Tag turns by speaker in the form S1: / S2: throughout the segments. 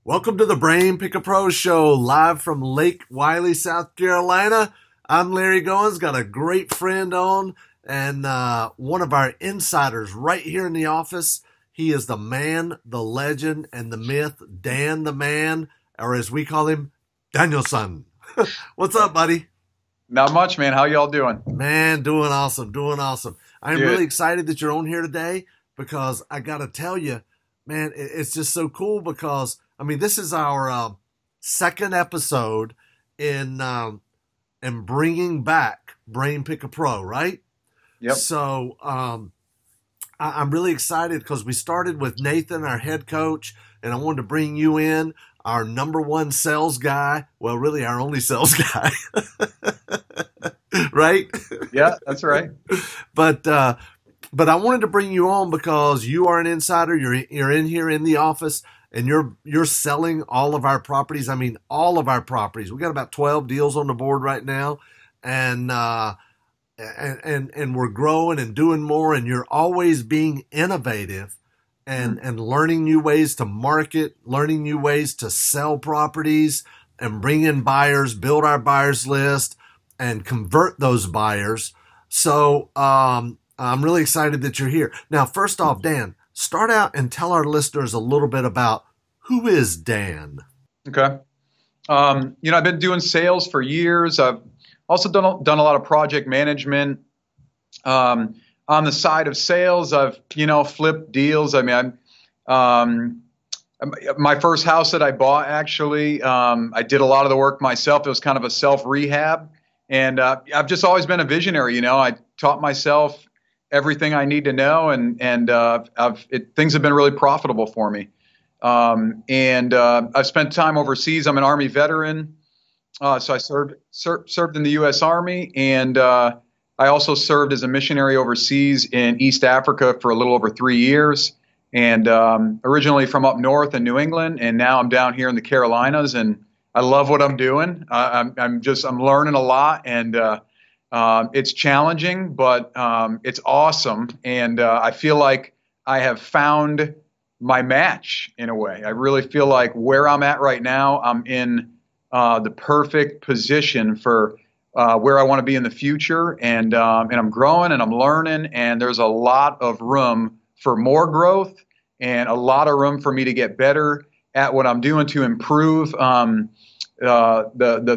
S1: Welcome to the Brain Pick a Pro Show, live from Lake Wiley, South Carolina. I'm Larry Goins, got a great friend on, and one of our insiders right here in the office. He is the man, the legend, and the myth, Dan the Man, or as we call him, Danielson. What's up, buddy?
S2: Not much, man. How y'all doing?
S1: Man, doing awesome, doing awesome. I'm
S2: Good.
S1: really excited that you're on here today because I got to tell you, man, it's just so cool because, I mean, this is our second episode in bringing back Brain Pick a Pro, right?
S2: Yep.
S1: So I'm really excited because we started with Nathan, our head coach, and I wanted to bring you in, our number one sales guy. Well, really our only sales guy, right?
S2: Yeah, that's right.
S1: But I wanted to bring you on because you are an insider. You're in here in the office, and you're selling all of our properties. I mean, all of our properties. We got about 12 deals on the board right now, and we're growing and doing more. And you're always being innovative and learning new ways to market, learning new ways to sell properties, and bring in buyers, build our buyers list, and convert those buyers. So I'm really excited that you're here. Now, first off, Dan, start out and tell our listeners a little bit about who is Dan.
S2: Okay. I've been doing sales for years. I've also done a lot of project management. On the side of sales, I've, flipped deals. I mean, my first house that I bought, actually, I did a lot of the work myself. It was kind of a self-rehab. And I've just always been a visionary. I taught myself everything I need to know, and things have been really profitable for me. I've spent time overseas. I'm an Army veteran, so I served in the U.S. Army, and I also served as a missionary overseas in East Africa for a little over 3 years. And originally from up north in New England, and now I'm down here in the Carolinas, and I love what I'm doing. I'm learning a lot, and it's challenging, but it's awesome. And I feel like I have found my match in a way. I really feel like where I'm at right now, I'm in the perfect position for where I want to be in the future. And I'm growing and I'm learning, and there's a lot of room for more growth and a lot of room for me to get better at what I'm doing to improve the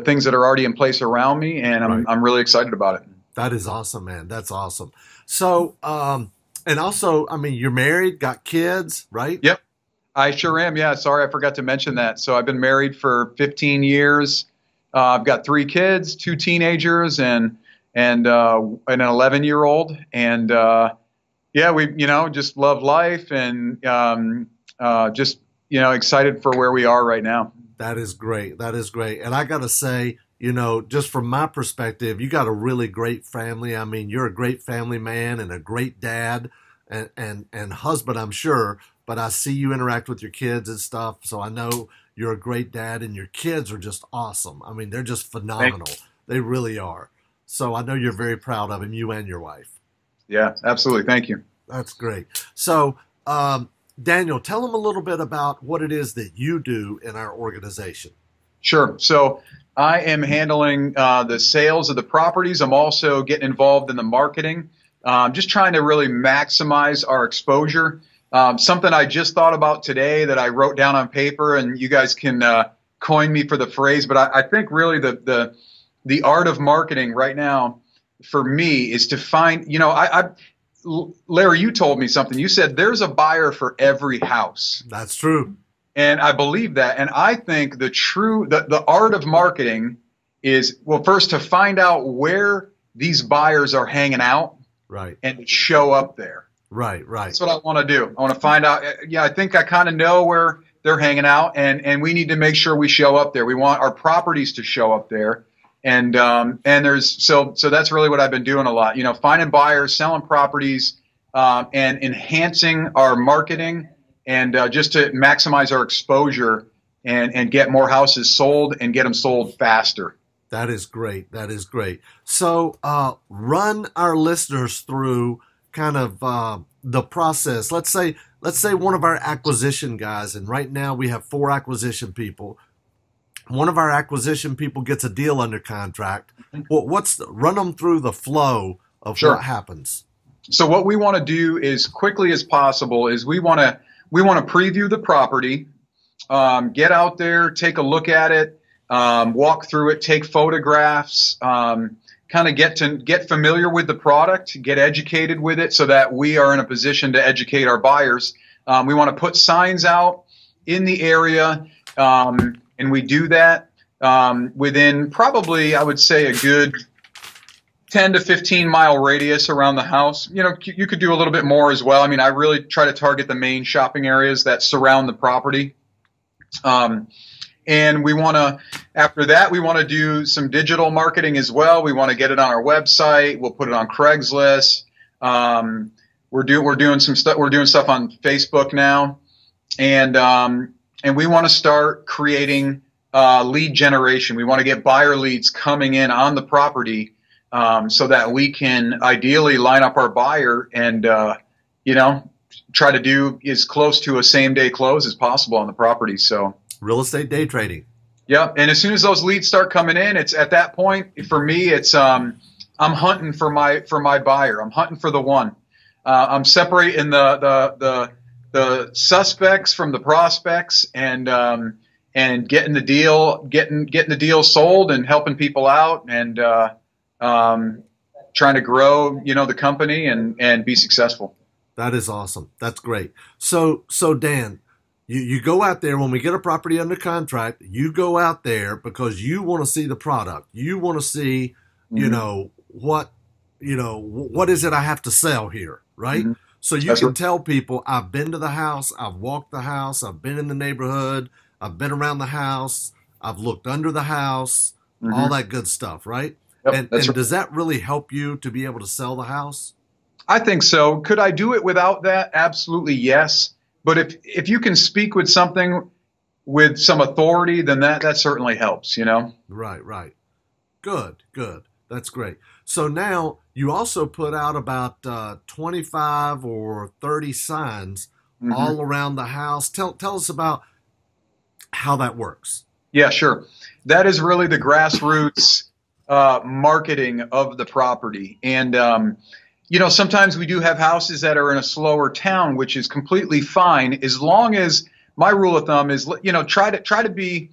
S2: things that are already in place around me, and I'm really excited about it.
S1: That is awesome, man. That's awesome. So, and also, I mean, you're married, got kids, right?
S2: Yep, I sure am. Yeah, sorry, I forgot to mention that. So I've been married for 15 years. I've got 3 kids, 2 teenagers, and an 11-year-old. And yeah, we just love life, and just excited for where we are right now.
S1: That is great. That is great. And I got to say, just from my perspective, you got a really great family. I mean, you're a great family man and a great dad and husband, I'm sure. But I see you interact with your kids and stuff, so I know you're a great dad, and your kids are just awesome. I mean, they're just phenomenal. They really are. So I know you're very proud of them, you and your wife.
S2: Yeah, absolutely. Thank you.
S1: That's great. So, Daniel, tell them a little bit about what it is that you do in our organization.
S2: Sure. So I am handling the sales of the properties. I'm also getting involved in the marketing, just trying to really maximize our exposure. Something I just thought about today that I wrote down on paper, and you guys can coin me for the phrase, but I think really the art of marketing right now for me is to find, Larry, you told me something. You said there's a buyer for every house.
S1: That's true.
S2: And I believe that. And I think the art of marketing is, well, first to find out where these buyers are hanging out,
S1: right,
S2: and show up there.
S1: Right.
S2: That's what I want to do. I want to find out. Yeah, I think I kind of know where they're hanging out, and we need to make sure we show up there. We want our properties to show up there. And so that's really what I've been doing a lot, finding buyers, selling properties, and enhancing our marketing, and just to maximize our exposure and get more houses sold and get them sold faster.
S1: That is great. That is great. So run our listeners through kind of the process. Let's say one of our acquisition guys, and right now we have 4 acquisition people. One of our acquisition people gets a deal under contract. Run them through the flow of
S2: Sure.
S1: what happens.
S2: So what we want to do as quickly as possible is we want to preview the property, get out there, take a look at it, walk through it, take photographs, kind of get familiar with the product, get educated with it so that we are in a position to educate our buyers. We want to put signs out in the area, and we do that within probably, I would say, a good 10 to 15 mile radius around the house. You know, you could do a little bit more as well. I mean, I really try to target the main shopping areas that surround the property. And we want to, after that, we want to do some digital marketing as well. We want to get it on our website. We'll put it on Craigslist. We're doing some stuff. We're doing stuff on Facebook now, and we want to start creating lead generation. We want to get buyer leads coming in on the property, so that we can ideally line up our buyer and try to do as close to a same day close as possible on the property. So.
S1: Real estate day trading.
S2: Yeah, and as soon as those leads start coming in, it's at that point for me. It's I'm hunting for my buyer. I'm hunting for the one. I'm separating the suspects from the prospects, and getting the deal sold and helping people out, and trying to grow the company and be successful.
S1: That is awesome. That's great. So Dan, You go out there when we get a property under contract. You go out there because you want to see the product. You want to see, what is it I have to sell here, right? Mm-hmm. So you can tell people, I've been to the house, I've walked the house, I've been in the neighborhood, I've been around the house, I've looked under the house, all that good stuff, right?
S2: Yep,
S1: and does that really help you to be able to sell the house?
S2: I think so. Could I do it without that? Absolutely, yes. But if you can speak with something with some authority, then that certainly helps,
S1: Right. Good. That's great. So now you also put out about 25 or 30 signs all around the house. Tell us about how that works.
S2: Yeah, sure. That is really the grassroots marketing of the property. And sometimes we do have houses that are in a slower town, which is completely fine, as long as my rule of thumb is, try to be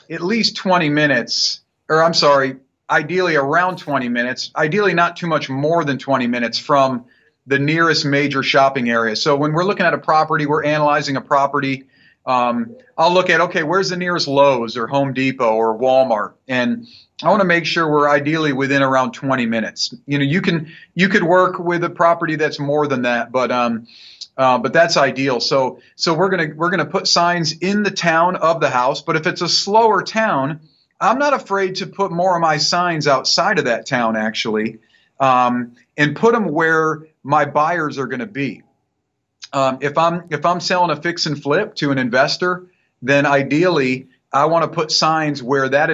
S2: at least 20 minutes, or I'm sorry, ideally around 20 minutes, ideally not too much more than 20 minutes from the nearest major shopping area. So when we're looking at a property, we're analyzing a property, I'll look at, okay, where's the nearest Lowe's or Home Depot or Walmart? And I want to make sure we're ideally within around 20 minutes. You could work with a property that's more than that, but that's ideal. So we're gonna put signs in the town of the house. But if it's a slower town, I'm not afraid to put more of my signs outside of that town, actually, and put them where my buyers are going to be. If I'm selling a fix and flip to an investor, then ideally I want to put signs where that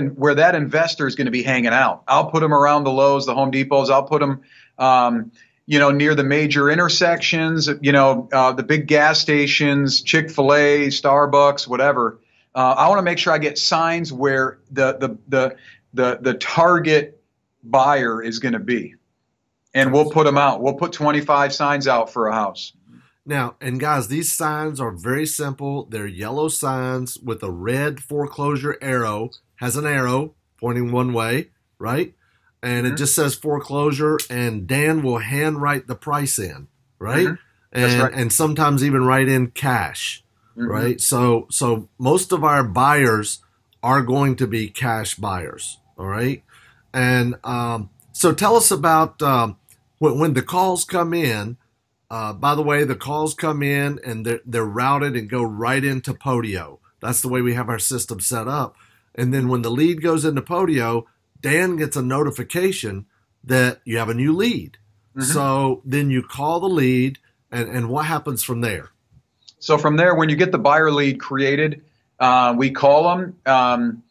S2: investor is going to be hanging out. I'll put them around the Lowe's, the Home Depots. I'll put them, near the major intersections. The big gas stations, Chick-fil-A, Starbucks, whatever. I want to make sure I get signs where the target buyer is going to be, and we'll put them out. We'll put 25 signs out for a house.
S1: Now, and guys, these signs are very simple. They're yellow signs with a red foreclosure arrow, has an arrow pointing one way, right? And it just says foreclosure, and Dan will handwrite the price in, right?
S2: That's right.
S1: And sometimes even write in cash, right? So most of our buyers are going to be cash buyers, all right? And so tell us about when the calls come in. By the way, the calls come in and they're routed and go right into Podio. That's the way we have our system set up. And then when the lead goes into Podio, Dan gets a notification that you have a new lead. So then you call the lead, and what happens from there?
S2: So from there, when you get the buyer lead created, we call them.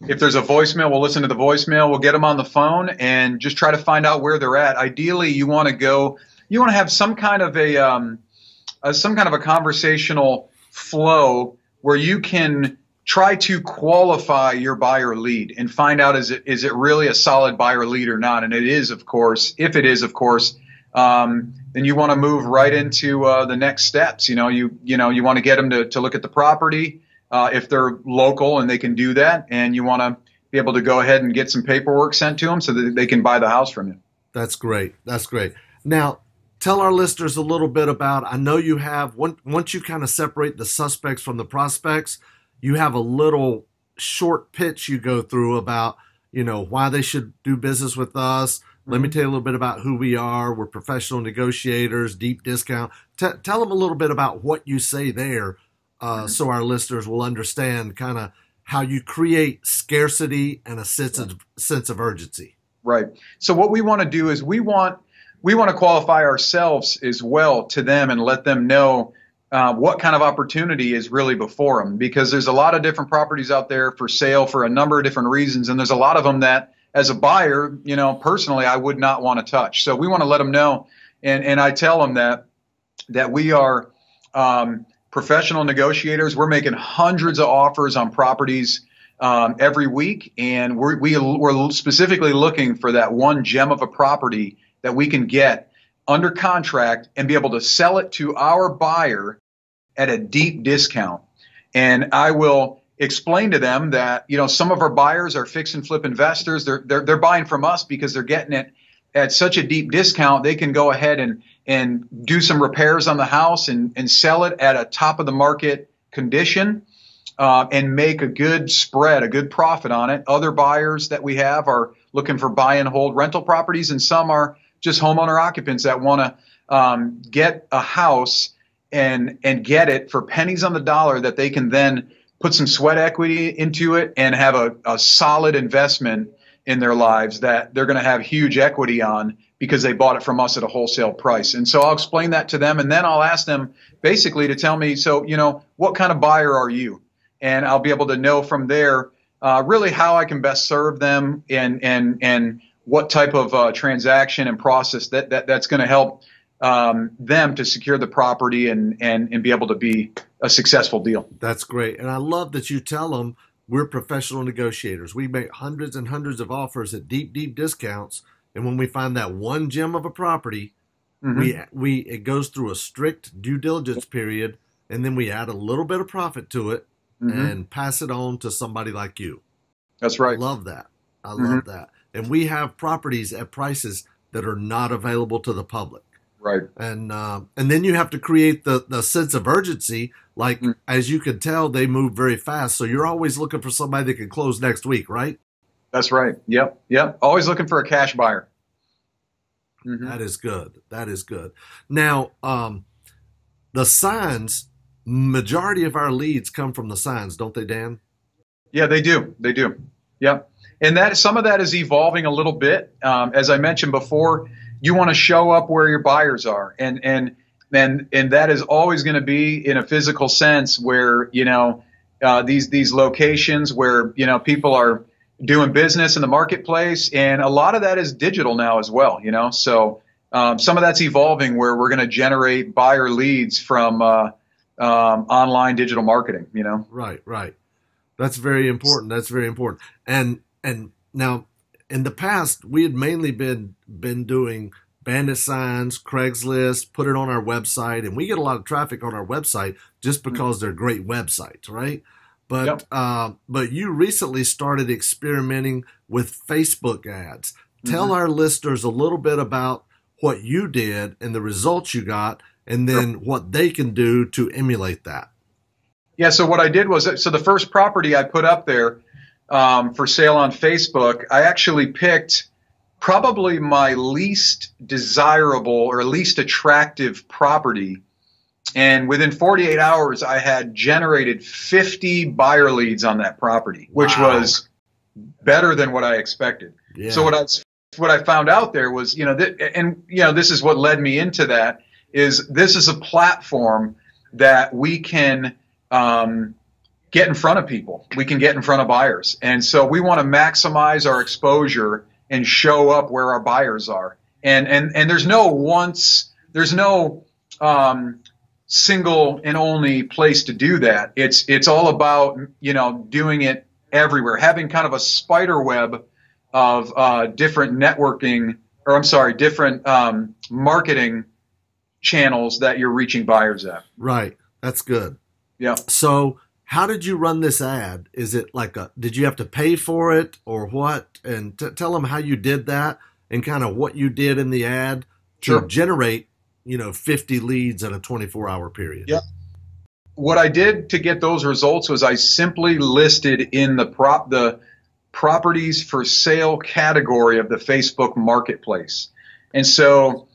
S2: If there's a voicemail, we'll listen to the voicemail. We'll get them on the phone and just try to find out where they're at. Ideally, you want to go to have some kind of a conversational flow where you can try to qualify your buyer lead and find out is it really a solid buyer lead or not. And it is, of course. If it is, of course, then you want to move right into the next steps. You want to get them to look at the property if they're local and they can do that, and you want to be able to go ahead and get some paperwork sent to them so that they can buy the house from you.
S1: That's great. That's great. Now, tell our listeners a little bit about, I know you have, once you kind of separate the suspects from the prospects, you have a little short pitch you go through about, why they should do business with us. Let me tell you a little bit about who we are. We're professional negotiators, deep discount. Tell them a little bit about what you say there so our listeners will understand kind of how you create scarcity and a sense of urgency.
S2: Right. So what we want to do is we want to qualify ourselves as well to them and let them know what kind of opportunity is really before them, because there's a lot of different properties out there for sale for a number of different reasons. And there's a lot of them that as a buyer, personally, I would not want to touch. So we want to let them know. And I tell them that we are professional negotiators. We're making hundreds of offers on properties every week. And we're specifically looking for that one gem of a property that we can get under contract and be able to sell it to our buyer at a deep discount. And I will explain to them that, some of our buyers are fix and flip investors. They're buying from us because they're getting it at such a deep discount. They can go ahead and do some repairs on the house and sell it at a top of the market condition and make a good spread, a good profit on it. Other buyers that we have are looking for buy and hold rental properties, and some are just homeowner occupants that want to get a house and get it for pennies on the dollar that they can then put some sweat equity into it and have a solid investment in their lives that they're going to have huge equity on because they bought it from us at a wholesale price. And so I'll explain that to them, and then I'll ask them basically to tell me, so, what kind of buyer are you? And I'll be able to know from there really how I can best serve them and what type of transaction and process that's going to help them to secure the property and be able to be a successful deal.
S1: That's great. And I love that you tell them we're professional negotiators. We make hundreds and hundreds of offers at deep, deep discounts. And when we find that one gem of a property, it goes through a strict due diligence period, and then we add a little bit of profit to it and pass it on to somebody like you.
S2: That's right.
S1: I love that. I love that. And we have properties at prices that are not available to the public.
S2: Right.
S1: And then you have to create the sense of urgency. Like, as you can tell, they move very fast. So you're always looking for somebody that can close next week, right?
S2: That's right. Yep. Always looking for a cash buyer.
S1: That is good. That is good. Now, the signs, majority of our leads come from the signs, don't they, Dan?
S2: Yeah, they do. They do. Yep. And some of that is evolving a little bit. As I mentioned before, you want to show up where your buyers are, and that is always going to be in a physical sense where these locations where people are doing business in the marketplace, and a lot of that is digital now as well. So some of that's evolving where we're going to generate buyer leads from online digital marketing.
S1: Right. That's very important. That's very important. And now, in the past, we had mainly been doing bandit signs, Craigslist, put it on our website, and we get a lot of traffic on our website just because they're great websites, right? But but you recently started experimenting with Facebook ads. Tell our listeners a little bit about what you did and the results you got, and then what they can do to emulate that.
S2: Yeah, so what I did was, the first property I put up there for sale on Facebook, I actually picked probably my least desirable or least attractive property. And within 48 hours, I had generated 50 buyer leads on that property, which was better than what I expected. Yeah. So what I found out there was, this is what led me into that, is this is a platform that we can get in front of people. We can get in front of buyers. And so we want to maximize our exposure and show up where our buyers are. And there's no once there's no single and only place to do that. It's all about, doing it everywhere, having kind of a spider web of different different marketing channels that you're reaching buyers at.
S1: Right. That's good.
S2: Yeah.
S1: So how did you run this ad? Is it did you have to pay for it or what? And tell them how you did that and kind of what you did in the ad to generate, 50 leads in a 24-hour period.
S2: Yeah. What I did to get those results was I simply listed in the properties for sale category of the Facebook marketplace. And so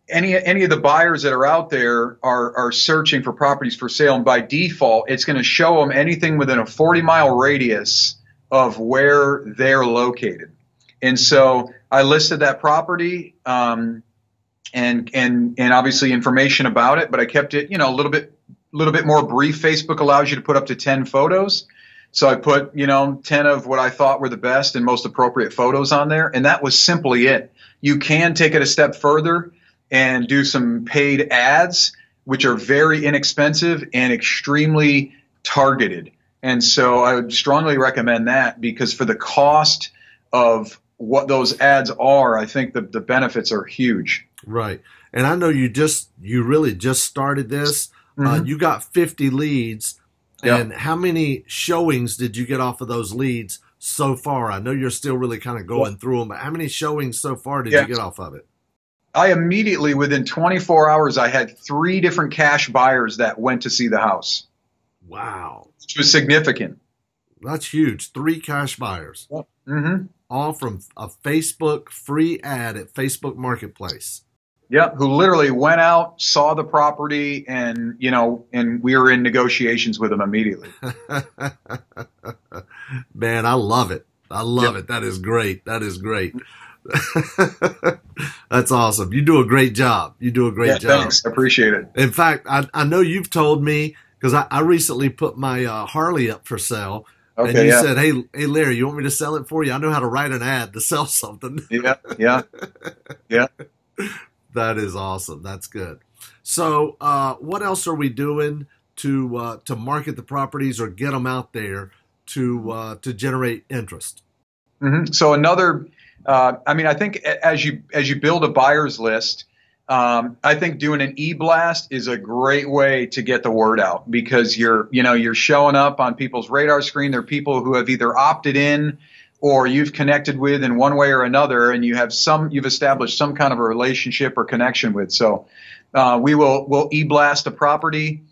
S2: any of the buyers that are out there are searching for properties for sale, and by default, it's going to show them anything within a 40-mile radius of where they're located. And so I listed that property and obviously information about it, but I kept it, a little bit more brief. Facebook allows you to put up to 10 photos. So I put, 10 of what I thought were the best and most appropriate photos on there. And that was simply it. You can take it a step further and do some paid ads, which are very inexpensive and extremely targeted. And so I would strongly recommend that, because for the cost of what those ads are, I think the benefits are huge.
S1: Right. And I know you really just started this. Mm-hmm. You got 50 leads. Yep. And how many showings did you get off of those leads so far? I know you're still really kind of going through them, but how many showings so far did you get off of it?
S2: I immediately, within 24 hours, I had 3 different cash buyers that went to see the house.
S1: Wow.
S2: Which was significant.
S1: That's huge. 3 cash buyers.
S2: Yep. Mm-hmm.
S1: All from a Facebook free ad at Facebook Marketplace.
S2: Yep, who literally went out, saw the property, and we were in negotiations with them immediately.
S1: Man, I love it. I love it. That is great. That is great. That's awesome. You do a great job. Job.
S2: Thanks. I appreciate it.
S1: In fact, I know you've told me, because I recently put my Harley up for sale. Okay, and you said, hey, Larry, you want me to sell it for you? I know how to write an ad to sell something.
S2: Yeah.
S1: That is awesome. That's good. So what else are we doing to market the properties or get them out there to generate interest?
S2: Mm-hmm. So another, I think as you build a buyer's list, I think doing an Eblast is a great way to get the word out, because you're showing up on people's radar screen. They're people who have either opted in or you've connected with in one way or another, and you've established some kind of a relationship or connection with. So we'll e-blast a property.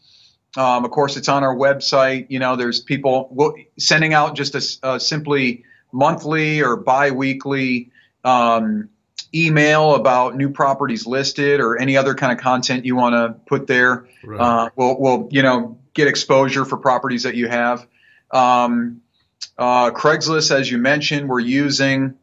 S2: Of course, it's on our website. There's people sending out just a simply monthly or bi-weekly email about new properties listed or any other kind of content you want to put there. Right. We'll get exposure for properties that you have. Craigslist, as you mentioned, we're using.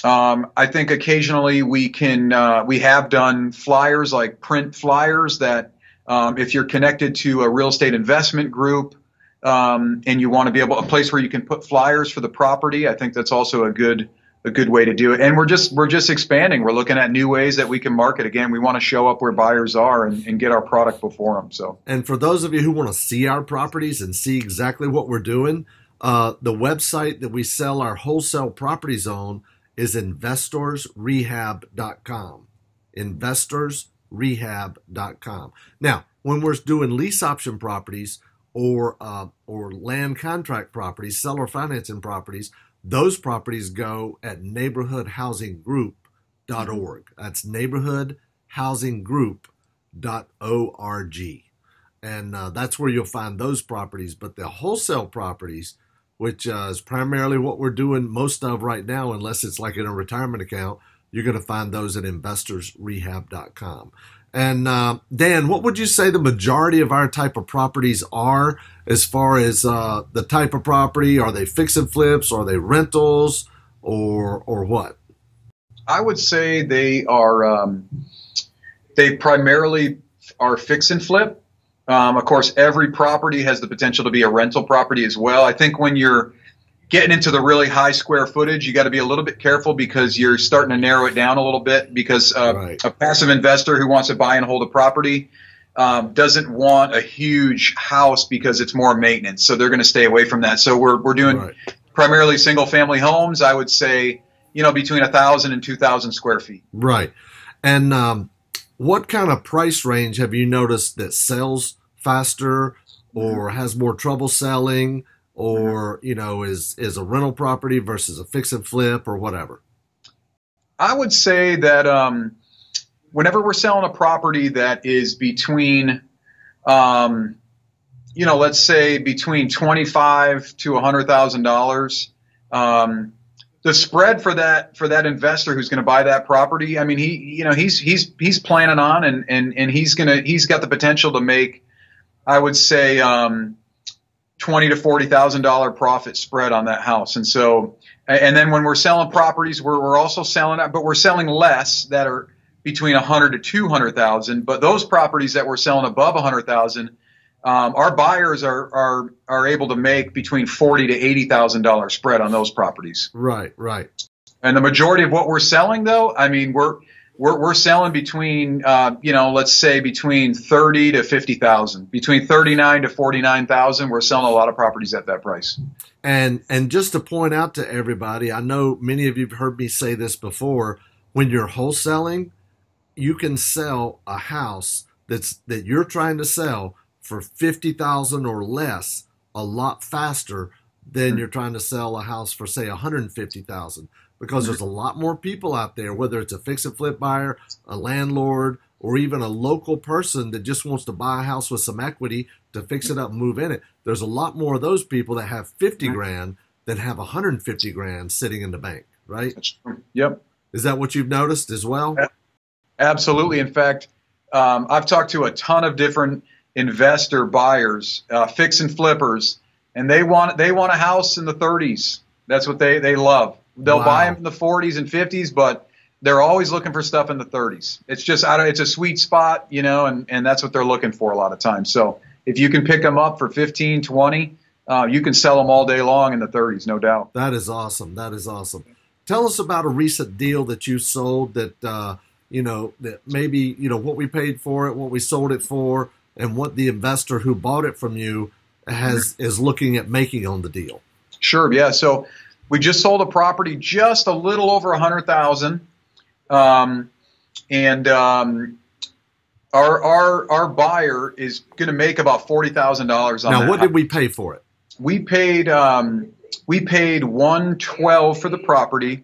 S2: I think occasionally we have done flyers, like print flyers that if you're connected to a real estate investment group and you want to be a place where you can put flyers for the property, I think that's also a good way to do it. And we're just expanding. We're looking at new ways that we can market. Again, we want to show up where buyers are and get our product before them. So, and
S1: for those of you who want to see our properties and see exactly what we're doing, the website that we sell our wholesale properties on is investorsrehab.com. Investorsrehab.com. Now, when we're doing lease option properties or land contract properties, seller financing properties, those properties go at neighborhoodhousinggroup.org. That's neighborhoodhousinggroup.org. And that's where you'll find those properties. But the wholesale properties, which is primarily what we're doing most of right now, unless it's like in a retirement account, you're going to find those at investorsrehab.com. And Dan, what would you say the majority of our type of properties are as far as the type of property? Are they fix and flips? Are they rentals or what?
S2: I would say they are. They primarily are fix and flip. Of course, every property has the potential to be a rental property as well. I think when you're getting into the really high square footage, you got to be a little bit careful because you're starting to narrow it down a little bit because
S1: Right.
S2: a passive investor who wants to buy and hold a property doesn't want a huge house because it's more maintenance. So they're going to stay away from that. So we're doing
S1: Right.
S2: primarily single family homes. I would say, between 1,000 and 2,000 square feet.
S1: Right. And what kind of price range have you noticed that sells faster or has more trouble selling, or, is a rental property versus a fix and flip or whatever?
S2: I would say that whenever we're selling a property that is between, let's say between $25,000 to $100,000, the spread for that investor who's going to buy that property, I mean, he's planning on and he's got the potential to make, I would say, $20,000 to $40,000 profit spread on that house. And so, and then when we're selling properties, we're also selling, but we're selling less that are between 100 to 200,000. But those properties that we're selling above 100,000, our buyers are able to make between $40,000 to $80,000 spread on those properties.
S1: Right, right.
S2: And the majority of what we're selling, though, I mean, we're selling between, let's say between 30 to 50,000, between 39 to 49,000. We're selling a lot of properties at that price.
S1: And just to point out to everybody, I know many of you have heard me say this before. When you're wholesaling, you can sell a house that you're trying to sell for 50,000 or less a lot faster than you're trying to sell a house for, say, 150,000. Because there's a lot more people out there, whether it's a fix and flip buyer, a landlord, or even a local person that just wants to buy a house with some equity to fix it up and move in it. There's a lot more of those people that have 50 grand than have 150 grand sitting in the bank, right?
S2: That's true. Yep.
S1: Is that what you've noticed as well?
S2: Absolutely. In fact, I've talked to a ton of different investor buyers, fix and flippers, and they want a house in the 30s. That's what they love. They'll buy them in the 40s and 50s, but they're always looking for stuff in the 30s. It's just, it's a sweet spot, and that's what they're looking for a lot of times. So if you can pick them up for 15, 20, you can sell them all day long in the 30s, no doubt.
S1: That is awesome. That is awesome. Tell us about a recent deal that you sold that, that maybe, what we paid for it, what we sold it for, and what the investor who bought it from you is looking at making on the deal.
S2: Sure. Yeah. So we just sold a property just a little over 100,000. Our buyer is going to make about $40,000 on that.
S1: Now, what did we pay for it?
S2: We paid $112 for the property,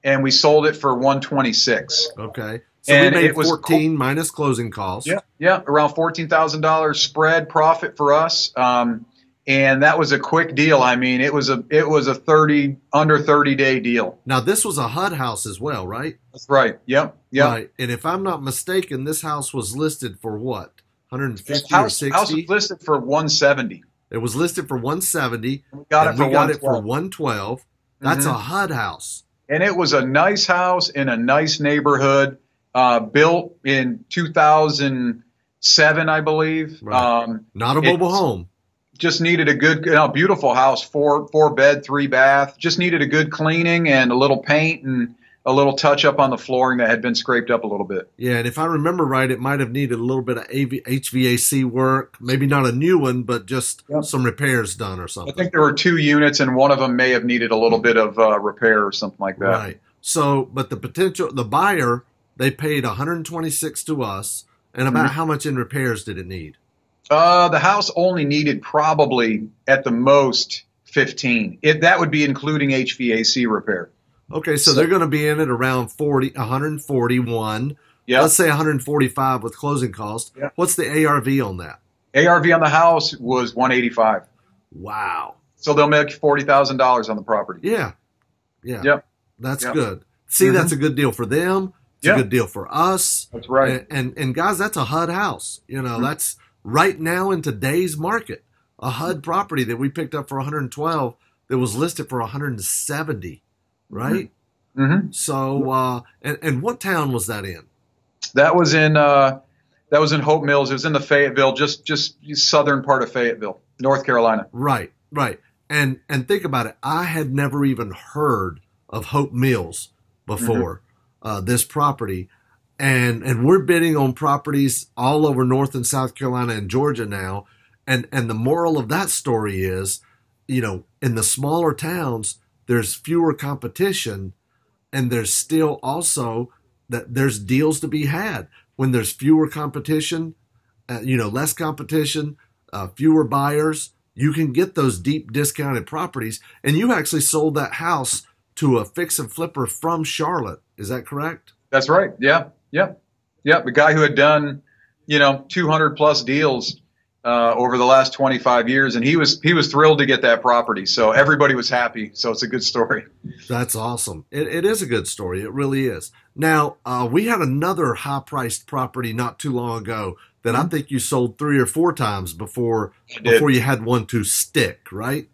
S2: and we sold it for $126.
S1: Okay. So we made 14 minus closing costs.
S2: Yeah, around $14,000 spread profit for us. And that was a quick deal. I mean, it was a under 30-day deal.
S1: Now, this was a HUD house as well, right?
S2: That's right. Yep.
S1: Right. And if I'm not mistaken, this house was listed for what? 150 or 60?
S2: House was listed for 170.
S1: It was listed for 170.
S2: We got it
S1: for 112. That's a HUD house.
S2: And it was a nice house in a nice neighborhood, built in 2007, I believe.
S1: Right. Not a mobile home.
S2: Just needed a good, beautiful house, four bed, 3 bath. Just needed a good cleaning and a little paint and a little touch up on the flooring that had been scraped up a little bit.
S1: Yeah, and if I remember right, it might have needed a little bit of HVAC work. Maybe not a new one, but just some repairs done or something.
S2: I think there were 2 units, and one of them may have needed a little bit of repair or something like that.
S1: Right. So, but the buyer, they paid $126 to us, and about how much in repairs did it need?
S2: The house only needed probably at the most 15. That would be including HVAC repair.
S1: Okay, so they're going to be in it around 141.
S2: Yeah.
S1: Let's say 145 with closing costs.
S2: Yeah.
S1: What's the ARV on that?
S2: ARV on the house was 185.
S1: Wow.
S2: So they'll make $40,000 on the property.
S1: Yeah. Yeah.
S2: Yep.
S1: That's good. See, that's a good deal for them. It's a good deal for us.
S2: That's right.
S1: And guys, that's a HUD house. That's right now in today's market, a HUD property that we picked up for 112 that was listed for 170, right?
S2: Mm-hmm.
S1: So, and what town was that in?
S2: That was in Hope Mills. It was in the Fayetteville, just southern part of Fayetteville, North Carolina.
S1: Right, right. And think about it. I had never even heard of Hope Mills before this property. And we're bidding on properties all over North and South Carolina and Georgia now. And the moral of that story is, you know, in the smaller towns, there's fewer competition, and there's still also that there's deals to be had. When there's fewer competition, less competition, fewer buyers, you can get those deep discounted properties. And you actually sold that house to a fix and flipper from Charlotte. Is that correct?
S2: That's right. Yeah. The guy who had done, 200 plus deals over the last 25 years, and he was thrilled to get that property. So everybody was happy. So it's a good story.
S1: That's awesome. It is a good story. It really is. Now, we had another high-priced property not too long ago that I think you sold 3 or 4 times before you had one to stick, right?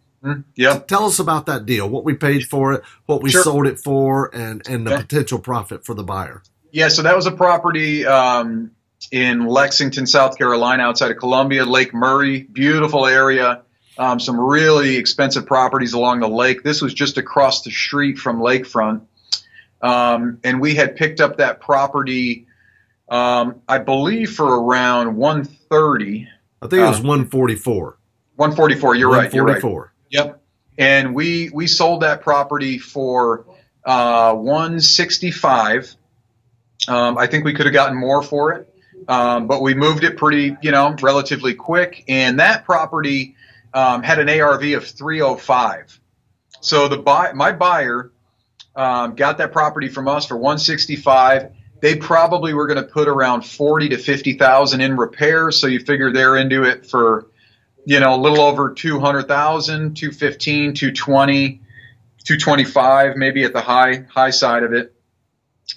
S2: Yeah.
S1: Tell us about that deal, what we paid for it, what we sold it for, and the potential profit for the buyer.
S2: Yeah, so that was a property in Lexington, South Carolina, outside of Columbia, Lake Murray, beautiful area, some really expensive properties along the lake. This was just across the street from Lakefront, and we had picked up that property, I believe, for around 130.
S1: I think it was 144.
S2: 144. You're right.
S1: 144.
S2: Yep. And we sold that property for 165. I think we could have gotten more for it, but we moved it pretty, relatively quick. And that property had an ARV of 305. So my buyer got that property from us for 165. They probably were going to put around 40 to 50,000 in repairs. So you figure they're into it for, a little over 200,000, 215, 220, 225, maybe at the high side of it.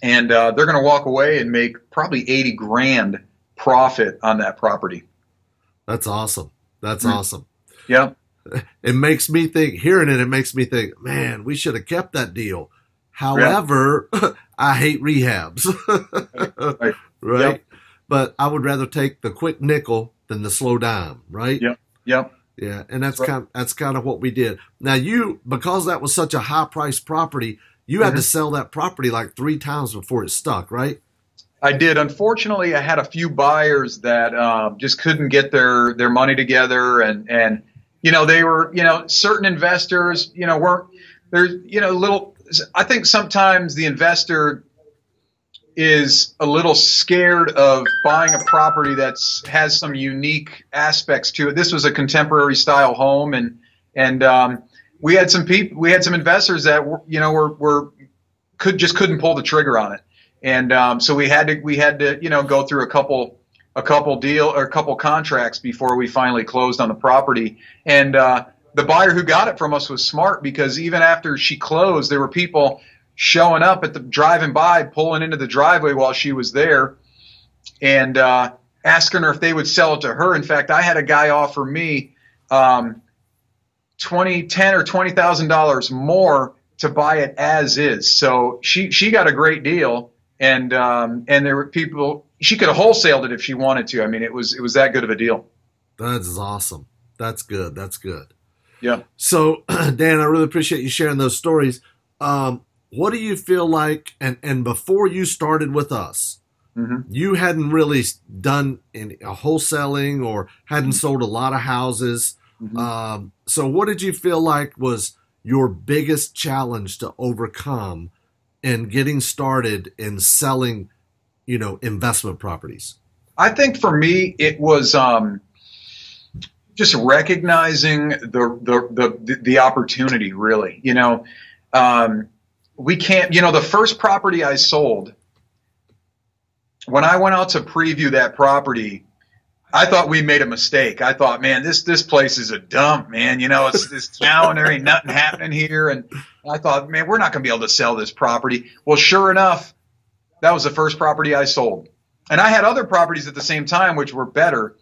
S2: And they're going to walk away and make probably 80 grand profit on that property.
S1: That's awesome. That's awesome.
S2: Yeah.
S1: It makes me think, man, we should have kept that deal. However, I hate rehabs. Right? Yep. But I would rather take the quick nickel than the slow dime, right?
S2: Yep.
S1: Yeah, and that's kind of what we did. Now because that was such a high priced property, you had to sell that property like 3 times before it stuck, right?
S2: I did. Unfortunately, I had a few buyers that just couldn't get their money together, and they were, certain investors, weren't there's, little. I think sometimes the investor is a little scared of buying a property has some unique aspects to it. This was a contemporary style home, and we had some investors that couldn't pull the trigger on it, and so we had to go through a couple contracts before we finally closed on the property. And the buyer who got it from us was smart, because even after she closed, there were people showing up driving by, pulling into the driveway while she was there, and asking her if they would sell it to her. In fact, I had a guy offer me $10,000 or $20,000 more to buy it as is. So she got a great deal, and there were people, she could have wholesaled it if she wanted to. I mean, it was that good of a deal.
S1: That's awesome. That's good.
S2: Yeah.
S1: So Dan, I really appreciate you sharing those stories. What do you feel like, and before you started with us, you hadn't really done any wholesaling or hadn't sold a lot of houses. So what did you feel like was your biggest challenge to overcome in getting started in selling, investment properties?
S2: I think for me, it was just recognizing the opportunity, really. We can't, the first property I sold, when I went out to preview that property, I thought we made a mistake. I thought, man, this place is a dump, man. It's this town, there ain't nothing happening here. And I thought, man, we're not going to be able to sell this property. Well, sure enough, that was the first property I sold. And I had other properties at the same time, which were better.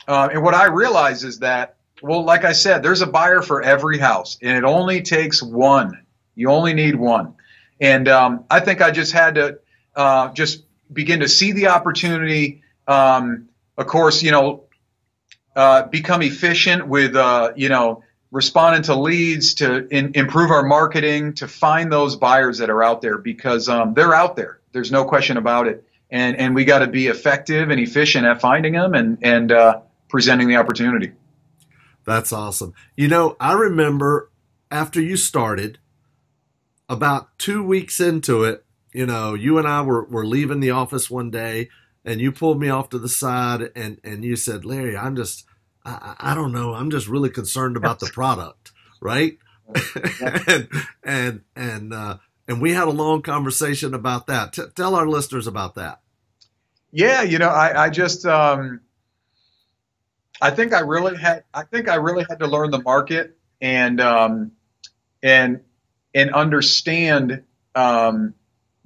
S2: And what I realized is that, well, like I said, there's a buyer for every house, and it only takes one. You only need one. And I think I just had to just begin to see the opportunity. Of course, become efficient with, responding to leads, to improve our marketing, to find those buyers that are out there, because they're out there. There's no question about it. And we got to be effective and efficient at finding them and presenting the opportunity.
S1: That's awesome. You know, I remember after you started, about 2 weeks into it, you know, you and I were leaving the office one day, and you pulled me off to the side and you said, Larry, I don't know. I'm just really concerned about the product, right? and we had a long conversation about that. Tell our listeners about that.
S2: Yeah, you know, I just I think I really had to learn the market and understand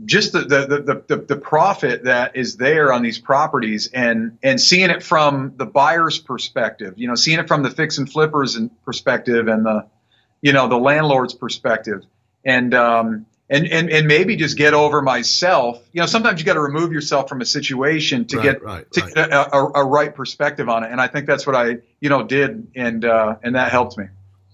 S2: just the profit that is there on these properties, and seeing it from the buyer's perspective, you know, seeing it from the fix and flippers perspective, and the landlord's perspective, and maybe just get over myself. You know, sometimes you got to remove yourself from a situation to get a right perspective on it. And I think that's what I, did. And that helped me.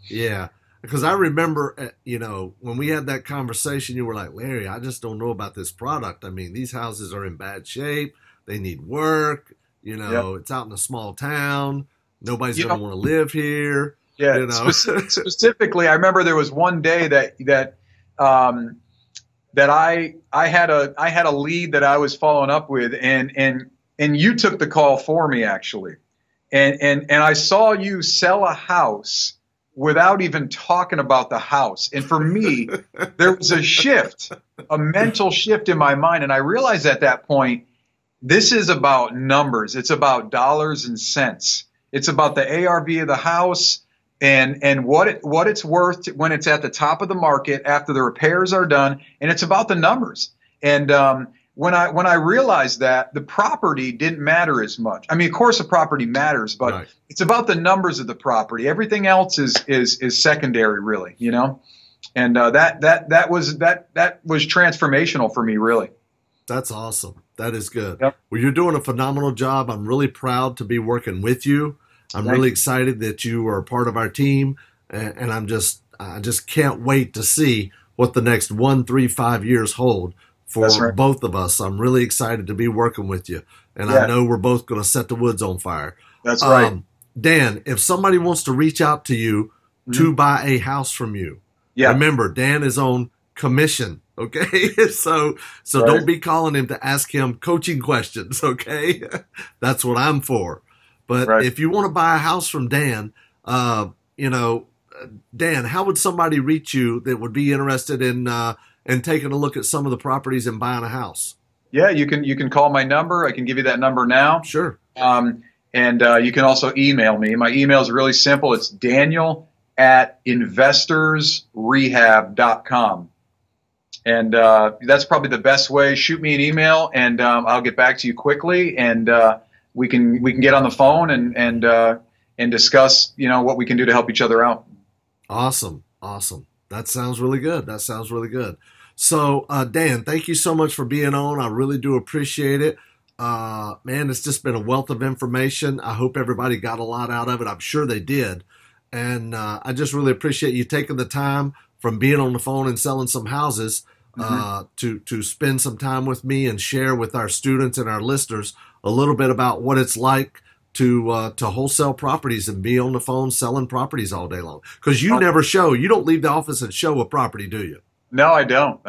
S1: Yeah. Because I remember, when we had that conversation, you were like, Larry, I just don't know about this product. I mean, these houses are in bad shape. They need work. It's out in a small town. Nobody's going to want to live here.
S2: Yeah. Specifically, I remember there was one day that I had a lead that I was following up with, and you took the call for me, actually. And I saw you sell a house without even talking about the house. And for me, there was a mental shift in my mind. And I realized at that point, this is about numbers. It's about dollars and cents. It's about the ARV of the house and what it's worth when it's at the top of the market after the repairs are done. And it's about the numbers. And when I realized that, the property didn't matter as much. I mean, of course, the property matters, but It's about the numbers of the property. Everything else is secondary, really. And that was transformational for me, really.
S1: That's awesome. That is good.
S2: Yep.
S1: Well, you're doing a phenomenal job. I'm really proud to be working with you. I'm really excited that you are a part of our team, and I just can't wait to see what the next 1, 3, 5 years hold for both of us. I'm really excited to be working with you, and I know we're both going to set the woods on fire.
S2: That's right.
S1: Dan, if somebody wants to reach out to you to buy a house from you, remember, Dan is on commission, okay? So don't be calling him to ask him coaching questions, okay? That's what I'm for. But if you want to buy a house from Dan, Dan, how would somebody reach you that would be interested in taking a look at some of the properties and buying a house?
S2: Yeah, you can call my number. I can give you that number now.
S1: Sure.
S2: And you can also email me. My email is really simple. It's daniel@investorsrehab.com. And that's probably the best way. Shoot me an email, and I'll get back to you quickly. And we can get on the phone and discuss, what we can do to help each other out. Awesome.
S1: That sounds really good. So, Dan, thank you so much for being on. I really do appreciate it. Man, it's just been a wealth of information. I hope everybody got a lot out of it. I'm sure they did. And I just really appreciate you taking the time from being on the phone and selling some houses to spend some time with me and share with our students and our listeners a little bit about what it's like to wholesale properties and be on the phone selling properties all day long. Because you don't leave the office and show a property, do you?
S2: No, I don't.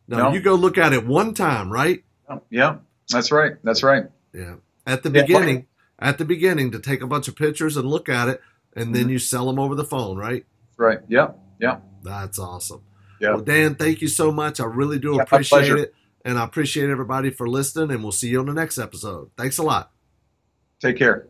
S1: No, you go look at it one time, right?
S2: Yeah, that's right.
S1: Yeah. At the beginning, to take a bunch of pictures and look at it, and then you sell them over the phone, right?
S2: Right. Yeah.
S1: That's awesome.
S2: Yeah.
S1: Well, Dan, thank you so much. I really do appreciate it. And I appreciate everybody for listening, and we'll see you on the next episode. Thanks a lot.
S2: Take care.